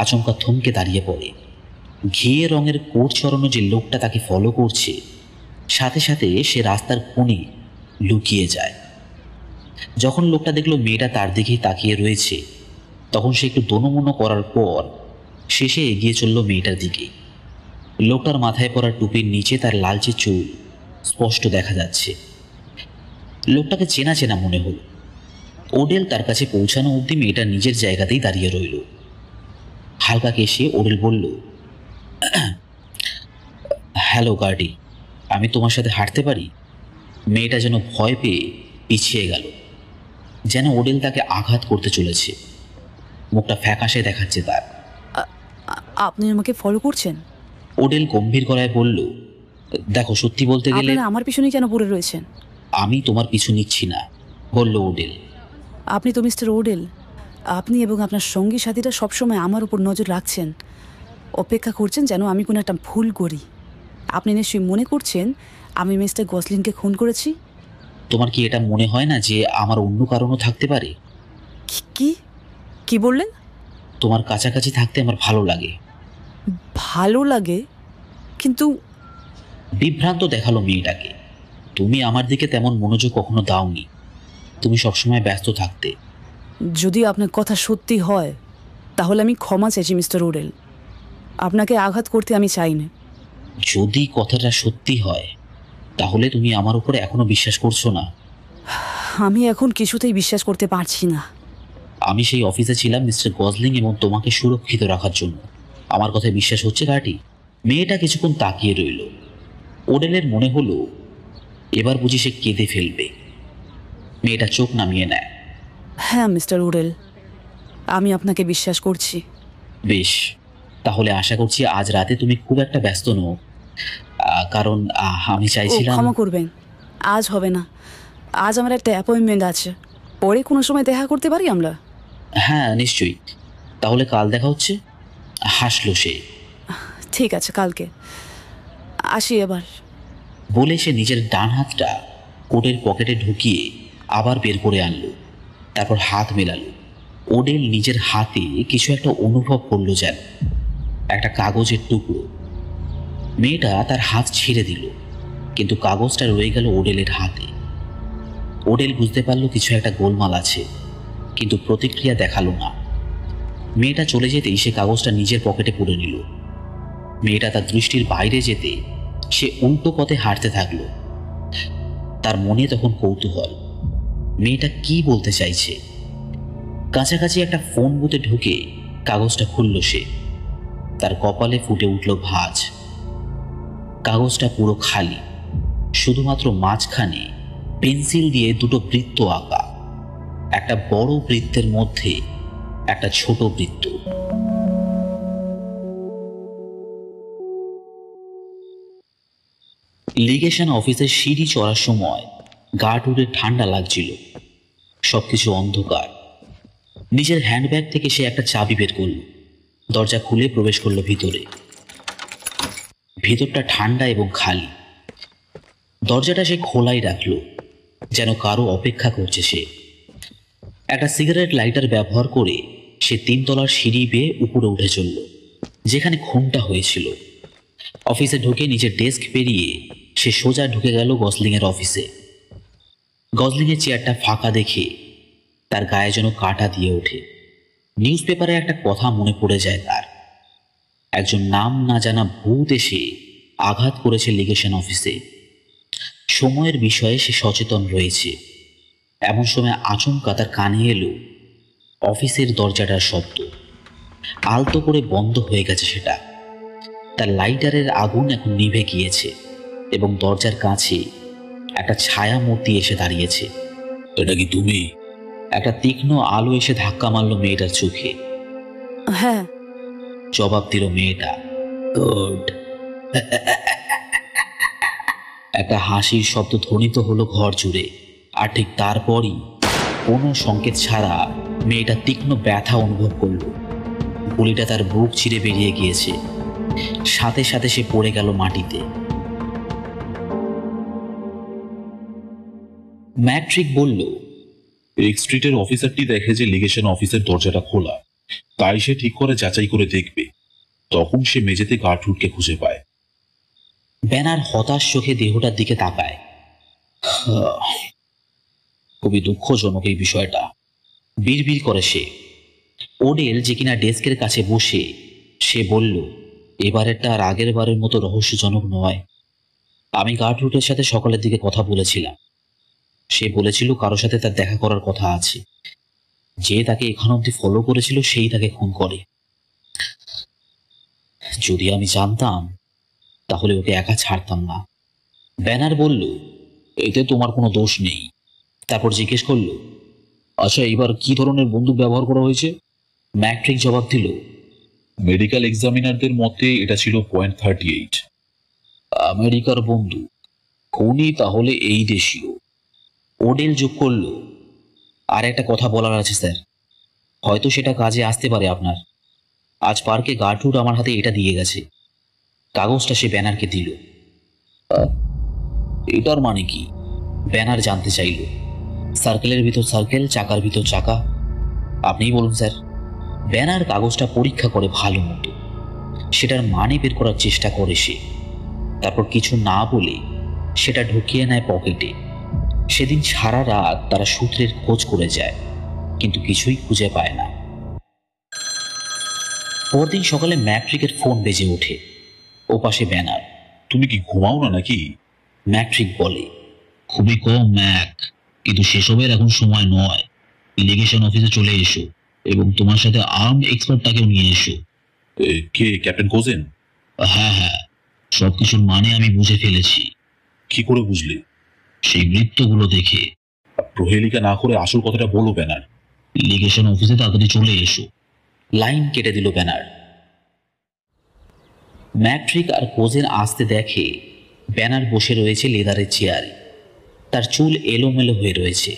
আচমকা থমকে দাঁড়িয়ে পড়ে। ঘিয়ে রঙের কোট চড়ানো যে লোকটা তাকে ফলো করছে, সাথে সাথে সে রাস্তার কোণে লুকিয়ে যায়। যখন লোকটা দেখলো মেয়েটা তার দিকেই তাকিয়ে রয়েছে, তখন সে একটু দোনোমনো করার পর শেষে এগিয়ে চলল মেয়েটার দিকে। লোকটার মাথায় পড়া টুপির নিচে তার লালচে চুল স্পষ্ট দেখা যাচ্ছে। লোকটাকে চেনা চেনা মনে হলো। ওডেল তার কাছে পৌঁছানো অবধি মেয়েটা নিজের জায়গাতেই দাঁড়িয়ে রইল। হালকা কেশে ওডেল বলল, হ্যালো গার্ডি, আমি তোমার সাথে হাঁটতে পারি? মেয়েটা যেন ভয় পেয়ে পিছিয়ে গেল, যেন ওডেল তাকে আঘাত করতে চলেছে। মুখটা ফ্যাকাশে দেখাচ্ছে তার। আপনি আমাকে ফলো করছেন? ওডেল গম্ভীর গলায় বলল, দেখো, সত্যি বলতে গেলে আপনারা আমার পিছনে কেন পড়ে রয়েছেন? আমি তোমার পিছু নিচ্ছি না, বলল ওডেল। আপনি তো মিস্টার ওডেল। আপনি এবং আপনার সঙ্গী সাথীরা সবসময় আমার উপর নজর রাখছেন, অপেক্ষা করছেন যেন আমি কোনো একটা ভুল করি। আপনি নিশ্চয়ই মনে করছেন আমি মিস্টার গসলিনকে খুন করেছি। তোমার কি এটা মনে হয় না যে আমার অন্য কারণও থাকতে পারে? কি কি বললেন? তোমার কাছাকাছি থাকতে আমার ভালো লাগে। ভালো লাগে? কিন্তু বিভ্রান্ত দেখালো মেয়েটাকে। তুমি আমার দিকে তেমন মনোযোগ কখনো দাওনি, তুমি সবসময় ব্যস্ত থাকতে। যদি আপনার কথা সত্যি হয় তাহলে আমি ক্ষমা চাইছি মিস্টার ওডেল। আপনাকে আঘাত করতে আমি চাই না। যদি কথাটা সত্যি হয় তাহলে তুমি আমার উপরে এখনো বিশ্বাস করছো না? আমি এখন কিছুতেই বিশ্বাস করতে পারছি না। আমি সেই অফিসে ছিলাম মিস্টার গজলিং এবং তোমাকে সুরক্ষিত রাখার জন্য। আমার কথায় বিশ্বাস হচ্ছে ঘাটি? মেয়েটা কিছুক্ষণ তাকিয়ে রইল। ওডেলের মনে হলো এবার বুঝি সে কেঁদে ফেলবে। মেয়েটা চোখ নামিয়ে নেয়। হ্যাঁ মিস্টার ওডেল, আমি আপনাকে বিশ্বাস করছি। বেশ, তাহলে আশা করছি আজ রাতে তুমি খুব একটা ব্যস্ত নও, কারণ আমি চাইছিলাম। ক্ষমা করবেন, আজ হবে না। আজ আমার একটা অ্যাপয়েন্টমেন্ট আছে, পরে কোনো সময় দেখা করতে পারি আমরা? হ্যাঁ নিশ্চয়ই, তাহলে কাল দেখা হচ্ছে। হাসলো সে। ঠিক আছে, কালকে আসি এবার। বলে সে নিজের ডান হাতটা কোটের পকেটে ঢুকিয়ে আবার বের করে আনলো। তারপর হাত মেলালো। ওডেল নিজের হাতে কিছু একটা অনুভব করলো, যেন একটা কাগজের টুকরো। মেয়েটা তার হাত ছেড়ে দিল, কিন্তু কাগজটা রয়ে গেল ওডেলের হাতে। ওডেল বুঝতে পারলো কিছু একটা গোলমাল আছে, কিন্তু প্রতিক্রিয়া দেখালো না। মেয়েটা চলে যেতেই সে কাগজটা নিজের পকেটে পুরে নিল। মেয়েটা তার দৃষ্টির বাইরে যেতে সে উল্টো পথে হাঁটতে থাকলো। তার মনে তখন কৌতূহল, মেয়েটা কি বলতে চাইছে। কাছাকাছি একটা ফোন বুথে ঢুকে কাগজটা খুলল সে। তার কপালে ফুটে উঠল ভাঁজ। কাগজটা পুরো খালি, শুধুমাত্র মাঝখানে পেন্সিল দিয়ে দুটো বৃত্ত আঁকা। একটা বড় বৃত্তের মধ্যে একটা ছোট বৃত্ত। লিগেশন অফিসের সিঁড়ি চড়ার সময় গা টুটে ঠান্ডা লাগছিল। সবকিছু অন্ধকার। নিজের হ্যান্ডব্যাগ থেকে সে একটা চাবি বের করল, দরজা খুলে প্রবেশ করলো ভিতরে। ভেতরটা ঠান্ডা এবং খালি। দরজাটা সে খোলাই রাখলো, যেন কারো অপেক্ষা করছে সে। একটা সিগারেট লাইটার ব্যবহার করে সে 3 তলার সিঁড়ি বেয়ে উপরে উঠে চলল, যেখানে খুনটা হয়েছিল। অফিসে ঢুকে নিজের ডেস্ক পেরিয়ে সে সোজা ঢুকে গেল গসলিংয়ের অফিসে। গসলিংয়ের চেয়ারটা ফাঁকা দেখে তার গায়ে যেন কাঁটা দিয়ে ওঠে। নিউজ পেপারে একটা কথা মনে পড়ে যায় তার। একজন নাম না জানা ভূত এসে আঘাত করেছে লিগেশন অফিসে। সময়ের বিষয়ে সে সচেতন রয়েছে। এমন সময় আচমকা তার কানে এলো অফিসের দরজাটার শব্দ। আলতো করে বন্ধ হয়ে গেছে সেটা। তার লাইটারের আগুন এখন নিভে গিয়েছে এবং দরজার কাছে একটা ছায়া মূর্তি এসে দাঁড়িয়েছে। এটা কি তুমি? একটা তীক্ষ্ণ আলো এসে ধাক্কা মারল মেয়েটার চোখে। হ্যাঁ। জবাব দিল মেয়েটা, গুড। একটা হাসির শব্দ ধ্বনিত হলো ঘর জুড়ে। আর ঠিক তারপরই কোনো সংকেত ছাড়া মেয়েটা তীক্ষ্ণ ব্যথা অনুভব করল। গুলিটা তার বুক চিরে বেরিয়ে গিয়েছে। সাথে সাথে সে পড়ে গেল মাটিতে। ম্যাট্রিক বলল, এক্স স্ট্রিটের অফিসারটি দেখে যে লিগেশন অফিসের দরজাটা খোলা, তাই সে ঠিক করে যাচাই করে দেখবে। তখন সে মেঝেতে গার্ডরুটকে খুঁজে পায়। ব্যানার হতাশ চোখে দেহটার দিকে তাকায়। খুবই দুঃখজনক এই বিষয়টা, বিড়বিড় করে সে। ওডেল যে কিনা ডেস্কের কাছে বসে, সে বলল, এবারেরটা আর আগের বারের মতো রহস্যজনক নয়। আমি গার্ডরুটের সাথে সকালের দিকে কথা বলেছিলাম। সে বলেছিল কারোর সাথে তার দেখা করার কথা আছে। যে তাকে এখান অব্দি ফলো করেছিল সেই তাকে খুন করে। যদি আমি জানতাম তাহলে ওকে একা ছাড়তাম না। ব্যানার বলল, এতে তোমার কোনো দোষ নেই। তারপর জিজ্ঞেস করল, আচ্ছা, এবার কি ধরনের বন্দুক ব্যবহার করা হয়েছে? ম্যাট্রিক জবাব দিল, মেডিকেল এক্সামিনারদের মতে এটা ছিল .38। আমেরিকার বন্দুক। খুনি তাহলে এই দেশীয়। ওডেল যোগ করল, আর একটা কথা বলার আছে স্যার, হয়তো সেটা কাজে আসতে পারে আপনার। আজ পার্কে গার্ডরুট আমার হাতে এটা দিয়ে গেছে। কাগজটা সে ব্যানারকে দিল। এটার মানে কি? ব্যানার জানতে চাইল। সার্কেলের ভিতর সার্কেল, চাকার ভিতর চাকা। আপনিই বলুন স্যার। ব্যানার কাগজটা পরীক্ষা করে ভালো মতো। সেটার মানে বের করার চেষ্টা করে সে। তারপর কিছু না বলে সেটা ঢুকিয়ে নেয় পকেটে। সেদিন সারা রাত তারা সূত্রের খোঁজ করে যায়, কিন্তু কিছুই খুঁজে পায় না। পরদিন সকালে ম্যাট্রিকের ফোন বেজে ওঠে। ওপাশে ব্যানার। তুমি কি ঘুমাও না নাকি? ম্যাট্রিক বলে, খুবই কম ম্যাক, কিন্তু সেসবের এখন সময় নয়। লিগেশন অফিসে চলে এসো এবং তোমার সাথে আর্ম এক্সপার্টটাকেও নিয়ে এসো। কে? ক্যাপ্টেন কোজেন? হ্যাঁ হ্যাঁ, সবকিছুর মানে আমি বুঝে ফেলেছি। কি করে বুঝলে? সেই বৃত্তগুলো দেখে। প্রহেলিকা না করে আসল কথাটা বলো ব্যানার। লিগেশন অফিসে তাড়াতাড়ি চলে এসো। লাইন কেটে দিল ব্যানার। ম্যাট্রিক আর কোজেন আসতে দেখে ব্যানার বসে রয়েছে লেদারের চেয়ারে। তার চুল এলোমেলো হয়ে রয়েছে।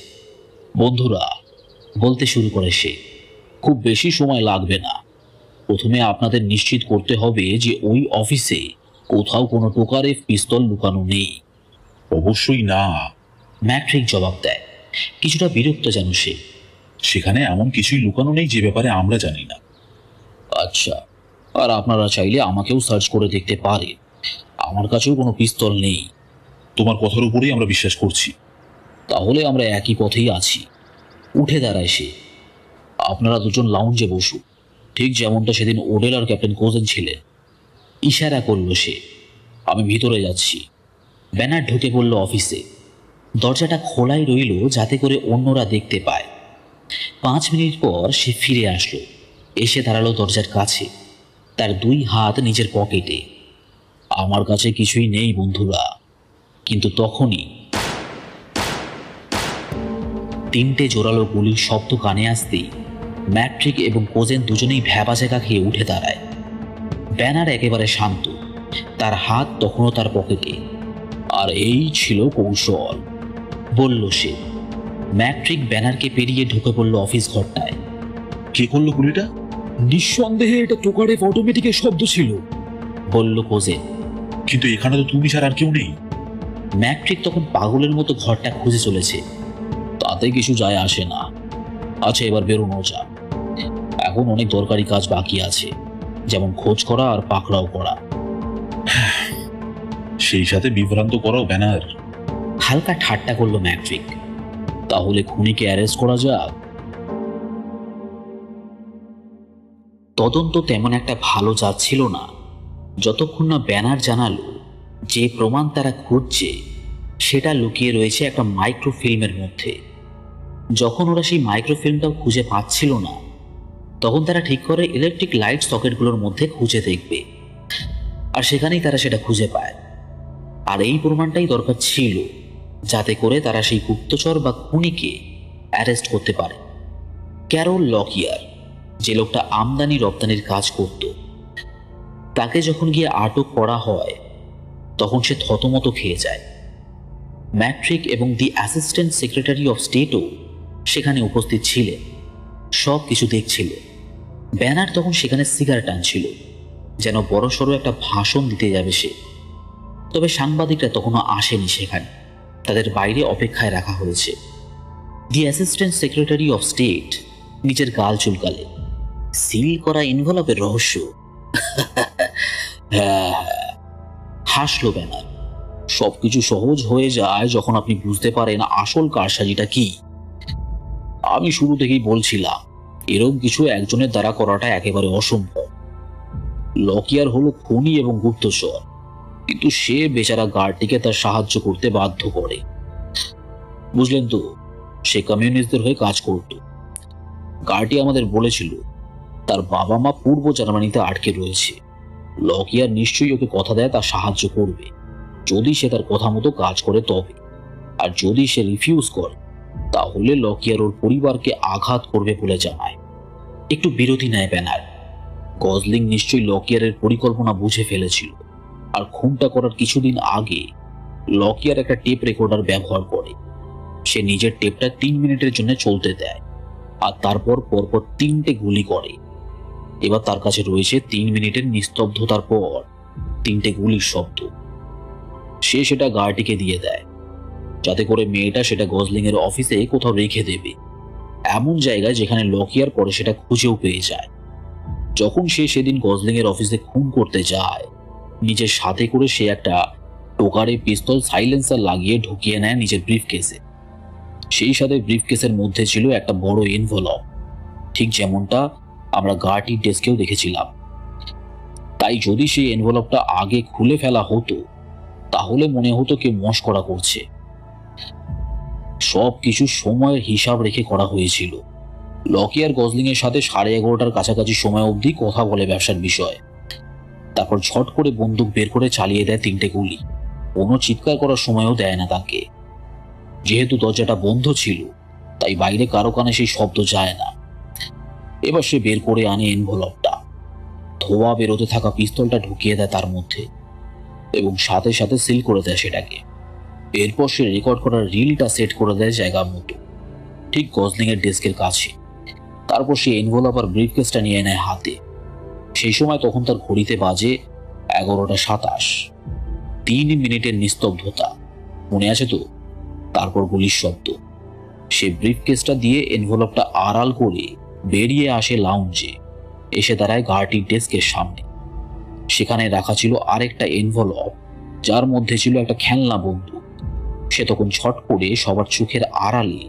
বন্ধুরা, বলতে শুরু করে সে, খুব বেশি সময় লাগবে না। প্রথমে আপনাদের নিশ্চিত করতে হবে যে ওই অফিসে কোথাও কোনো টোকারে পিস্তল লুকানো নেই। অবশ্যই না। ম্যাট্রিক জবাব দেয়, কিছুটা বিরক্ত যেন সে। সেখানে এমন কিছুই লুকানো নেই যে ব্যাপারে আমরা জানি না। আচ্ছা, আর আপনারা চাইলে আমাকেও সার্চ করে দেখতে পারেন। আমার কাছেও কোনো পিস্তল নেই। তোমার কথার উপরেই আমরা বিশ্বাস করছি। তাহলে আমরা একই পথেই আছি। উঠে দাঁড়ায় সে। আপনারা দুজন লাউঞ্জে বসুন, ঠিক যেমনটা সেদিন ওডেল আর ক্যাপ্টেন কোজেন ছিলেন। ইশারা করল সে। আমি ভিতরে যাচ্ছি। ব্যানার ঢুকে পড়ল অফিসে। দরজাটা খোলাই রইল যাতে করে অন্যরা দেখতে পায়। 5 মিনিট পর সে ফিরে আসলো, এসে দাঁড়ালো দরজার কাছে, তার 2 হাত নিজের পকেটে। আমার কাছে কিছুই নেই বন্ধুরা। কিন্তু তখনই 3টে জোরালো গুলির শব্দ কানে আসতেই ম্যাট্রিক এবং কোজেন দুজনেই ভ্যাবাচেকা খেয়ে উঠে দাঁড়ায়। ব্যানার একেবারে শান্ত, তার হাত তখনও তার পকেটে। আর এই ছিল কৌশল, বলল সে। ম্যাট্রিক ব্যানারকে পেরিয়ে ঢুকে পড়ল অফিস ঘরটায়। কে করলো গুলিটা? নিঃসন্দেহে এটা টোকারেভ অটোমেটিকের শব্দ ছিল, বলল কোজেন। কিন্তু এখানে তো তুমি ছাড়া আর কেউ নেই। ম্যাট্রিক তখন পাগলের মতো ঘরটা খুঁজে চলেছে। তাতে কিছু যায় আসে না। আচ্ছা, এবার বেরোনো যাক। এখন অনেক দরকারি কাজ বাকি আছে, যেমন খোঁজ করা আর পাকড়াও করা। সেই সাথে বিভ্রান্ত করাও ব্যানার। হালকা ঠাট্টা করলো ম্যাট্রিক। তাহলে খুনিকে অ্যারেস্ট করা যাক। তদন্ত তেমন একটা ভালো যাচ্ছিল না যতক্ষণ না ব্যানার জানালো যে প্রমাণ তারা খুঁজছে সেটা লুকিয়ে রয়েছে একটা মাইক্রোফিল্মের মধ্যে। যখন ওরা সেই মাইক্রোফিল্মটাও খুঁজে পাচ্ছিল না, তখন তারা ঠিক করে ইলেকট্রিক লাইট সকেটগুলোর মধ্যে খুঁজে দেখবে, আর সেখানেই তারা সেটা খুঁজে পায়। আর এই প্রমাণটাই দরকার ছিল যাতে করে তারা সেই গুপ্তচর বা খুনিকে অ্যারেস্ট করতে পারে। ক্যারল লকিয়ার, যে লোকটা আমদানি রপ্তানির কাজ করত, তাকে যখন গিয়ে আটক করা হয় তখন সে থতমত খেয়ে যায়। ম্যাট্রিক এবং দি অ্যাসিস্ট্যান্ট সেক্রেটারি অফ স্টেটও সেখানে উপস্থিত ছিলেন, সব কিছু দেখছিল। ব্যানার তখন সেখানে সিগারেট টানছিল, যেন বড়সড় একটা ভাষণ দিতে যাবে সে। তবে সাংবাদিকরা তখনও আসেনি সেখানে, তাদের বাইরে অপেক্ষায় রাখা হয়েছে। দি অ্যাসিস্ট্যান্ট সেক্রেটারি অফ স্টেট নিজের গাল চুলকালে। সিল করা এনভেলপের রহস্য। হ্যাঁ, হাসলো ব্যানার। সবকিছু সহজ হয়ে যায় যখন আপনি বুঝতে পারেন আসল কারসাজিটা কি। আমি শুরু থেকেই বলছিলাম, এরকম কিছু একজনের দ্বারা করাটা একেবারে অসম্ভব। লকিয়ার হলো খুনি এবং গুপ্তচর, কিন্তু সে বেচারা গার্ডটিকে তার সাহায্য করতে বাধ্য করে। বুঝলেন তো, সে কমিউনিস্টদের হয়ে কাজ করত। গার্ডটি আমাদের বলেছিল তার বাবা মা পূর্ব জার্মানিতে আটকে রয়েছে। লকিয়ার নিশ্চয়ই ওকে কথা দেয় তার সাহায্য করবে, যদি সে তার কথা মতো কাজ করে তবে। আর যদি সে রিফিউজ করে, তাহলে লকিয়ার ওর পরিবারকে আঘাত করবে বলে জানায়। একটু বিরতি নেয় ব্যানার। গজলিং নিশ্চয়ই লকিয়ারের পরিকল্পনা বুঝে ফেলেছিল, আর খুনটা করার কিছুদিন আগে লকিয়ার একটা টেপ রেকর্ডার ব্যবহার করে। সে নিজের টেপটা 3 মিনিটের জন্য চলতে দেয়, আর তারপর পরপর 3টে গুলি করে। এবার তার কাছে রয়েছে 3 মিনিটের নিস্তব্ধতার পর 3টে গুলির শব্দ। সে সেটা গার্ডিকে দিয়ে দেয়, যাতে করে মেয়েটা সেটা গজলিং এর অফিসে কোথাও রেখে দেবে, এমন জায়গায় যেখানে লকিয়ার পরে সেটা খুঁজেও পেয়ে যায়। যখন সে সেদিন গজলিং এর অফিসে খুন করতে যায়, নিজের সাথে করে সে একটা টোকারে পিস্তল সাইলেন্সার লাগিয়ে ঢুকিয়ে নেয় নিজের ব্রিফকেসে। সেই সাথে ব্রিফকেসের মধ্যে ছিল একটা বড় এনভেলপ, ঠিক যেমনটা আমরা গার্টির ডেস্কেও দেখেছিলাম। তাই যদি সেই এনভেলপটা আগে খুলে ফেলা হতো, তাহলে মনে হতো কেউ মশকরা করছে। সব কিছু সময়ের হিসাব রেখে করা হয়েছিল। লকিয়ার গজলিং এর সাথে 11:30টার কাছাকাছি সময় অবধি কথা বলে ব্যবসার বিষয়। তারপর ঝট করে বন্দুক বের করে চালিয়ে দেয় 3টে গুলি। কোনো চিৎকার করার সময়ও দেয় না তাকে। যেহেতু দরজাটা বন্ধ ছিল, তাই বাইরে কারো কানে সেই শব্দ যায় না। এবার সে বের করে আনে এনভেলপটা, ধোয়া বেরোতে থাকা পিস্তলটা ঢুকিয়ে দেয় তার মধ্যে, এবং সাথে সাথে সিল করে দেয় সেটাকে। এরপর সে রেকর্ড করার রিলটা সেট করে দেয় জায়গার মতো, ঠিক গজলিং এর ডেস্কের কাছে। তারপর সে এনভেলপ আর ব্রিফকেসটা নিয়ে নেয় হাতে। সেই সময় তখন তার ঘড়িতে বাজে 11:27। 3 মিনিটের নিস্তব্ধতা, মনে আছে তো? তারপর গুলির শব্দ। সে ব্রিফকেসটা দিয়ে এনভেলপটা আড়াল করে বেরিয়ে আসে লাউঞ্জে, এসে দাঁড়ায় গার্টির ডেস্কের সামনে। সেখানে রাখা ছিল আরেকটা এনভেলপ, যার মধ্যে ছিল একটা খেলনা বন্দুক। সে তখন ছট করে সবার চোখের আড়ালে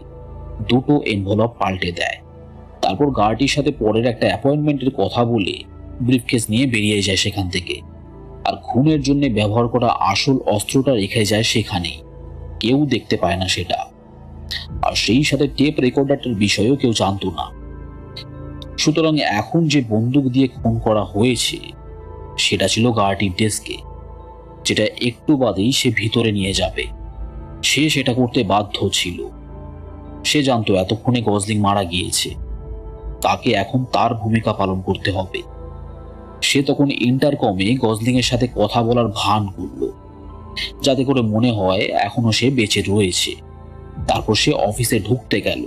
2টো এনভেলপ পাল্টে দেয়। তারপর গার্টির সাথে পরের একটা অ্যাপয়েন্টমেন্টের কথা বলে ব্রিফকেস নিয়ে বেরিয়ে যায় সেখান থেকে। আর খুনের জন্য ব্যবহার করা আসল অস্ত্রটা রেখে যায় সেখানেই, কেউ দেখতে পায় না সেটা। আর সেই সাথে টেপ রেকর্ডারটার বিষয়েও কেউ জানতো না। সুতরাং এখন যে বন্দুক দিয়ে খুন করা হয়েছে সেটা ছিল গার্টির ডেস্কে, যেটা একটু বাদেই সে ভিতরে নিয়ে যাবে। সে সেটা করতে বাধ্য ছিল। সে জানতো এতক্ষণে গজলিং মারা গিয়েছে, তাকে এখন তার ভূমিকা পালন করতে হবে। সে তখন ইন্টারকমে গজলিং এর সাথে কথা বলার ভান করল, যাতে করে মনে হয় এখনো সে বেঁচে রয়েছে। তারপর সে অফিসে ঢুকতে গেল,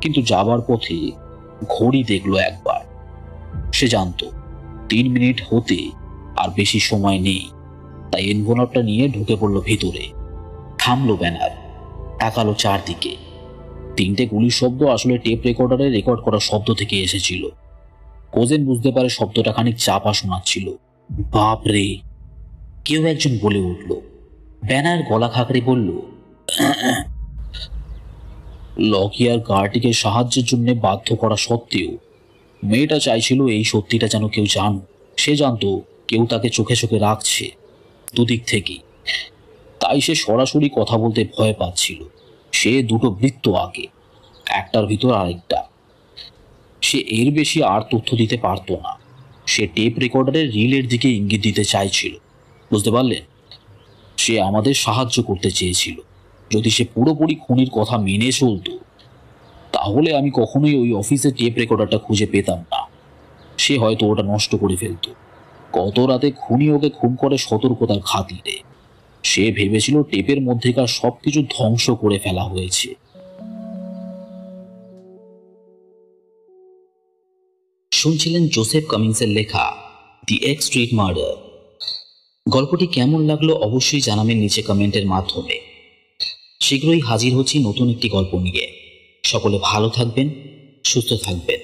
কিন্তু যাবার পথে ঘড়ি দেখলো একবার। সে জানতো 3 মিনিট হতে আর বেশি সময় নেই, তাই এনভেলপটা নিয়ে ঢুকে পড়ল ভিতরে। থামলো ব্যানার, তাকালো চারদিকে। 3টে গুলির শব্দ আসলে টেপ রেকর্ডারে রেকর্ড করা শব্দ থেকে এসেছিল। কোজেন বুঝতে পারে শব্দটা খানিক চাপা শোনাচ্ছিল। বাপ রে, কেউ একজন বলে উঠল। ব্যানার গলা খাকড়ে বলল, লকি আর গার্টিকে সাহায্যের জন্য বাধ্য করা সত্ত্বেও মেয়েটা চাইছিল এই সত্যিটা যেন কেউ জানো। সে জানতো কেউ তাকে চোখে চোখে রাখছে দুদিক থেকেই, তাই সে সরাসরি কথা বলতে ভয় পাচ্ছিল। সে দুটো বৃত্ত আগে, একটার ভিতর আরেকটা। সে এর বেশি আর তথ্য দিতে পারত না। সে টেপ রেকর্ডারের রিলের দিকে ইঙ্গিত দিতে চাইছিল। বুঝতে পারলেন? সে আমাদের সাহায্য করতে চেয়েছিল। যদি সে পুরোপুরি খুনির কথা মেনে চলত, তাহলে আমি কখনোই ওই অফিসে টেপ রেকর্ডারটা খুঁজে পেতাম না। সে হয়তো ওটা নষ্ট করে ফেলত। গত রাতে খুনি ওকে খুন করে সতর্কতার খাতিরে। সে ভেবেছিল টেপের মধ্যেকার সবকিছু ধ্বংস করে ফেলা হয়েছে। শুনছিলেন জোসেফ কামিন্সের লেখা দি এক্স স্ট্রিট মার্ডার। গল্পটি কেমন লাগলো অবশ্যই জানাবেন নিচে কমেন্টের মাধ্যমে। শীঘ্রই হাজির হচ্ছি নতুন একটি গল্প নিয়ে। সকলে ভালো থাকবেন, সুস্থ থাকবেন।